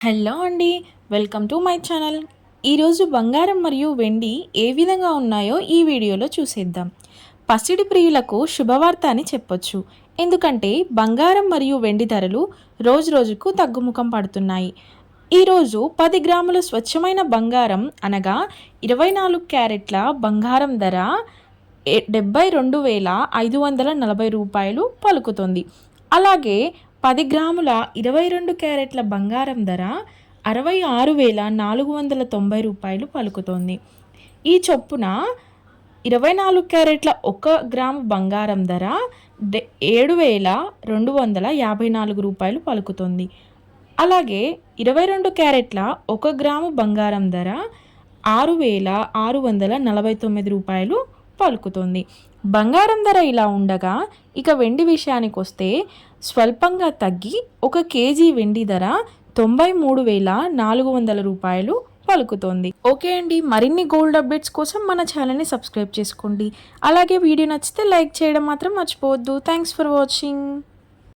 Hello అండి. Welcome to my channel. ఈరోజు బంగారం మరియు వెండి ఏ విధంగా ఉన్నాయో ఈ వీడియోలో చూసేద్దాం. పసిడి ప్రియులకు శుభవార్త అని చెప్పొచ్చు. ఎందుకంటే బంగారం మరియు వెండి ధరలు రోజుకు తగ్గుముఖం పడుతున్నాయి. ఈరోజు 10 గ్రాముల స్వచ్ఛమైన బంగారం అనగా 24 క్యారెట్ల బంగారం ధర 72,540 రూపాయలు పలుకుతుంది. అలాగే 10 గ్రాముల 22 క్యారెట్ల బంగారం ధర 66,490 రూపాయలు పలుకుతోంది. ఈ చొప్పున 24 క్యారెట్ల 1 గ్రాము బంగారం ధర 7,254 రూపాయలు పలుకుతుంది. అలాగే 22 క్యారెట్ల 1 గ్రాము బంగారం ధర 6,649 రూపాయలు పలుకుతుంది. బంగారం ధర ఇలా ఉండగా ఇక వెండి విషయానికి వస్తే స్వల్పంగా తగ్గి 1 కేజీ వెండి ధర 93,400 రూపాయలు పలుకుతోంది. ఓకే అండి, మరిన్ని గోల్డ్ అప్డేట్స్ కోసం మన ఛానల్ని సబ్స్క్రైబ్ చేసుకోండి. అలాగే వీడియో నచ్చితే లైక్ చేయడం మాత్రం మర్చిపోవద్దు. Thanks for watching.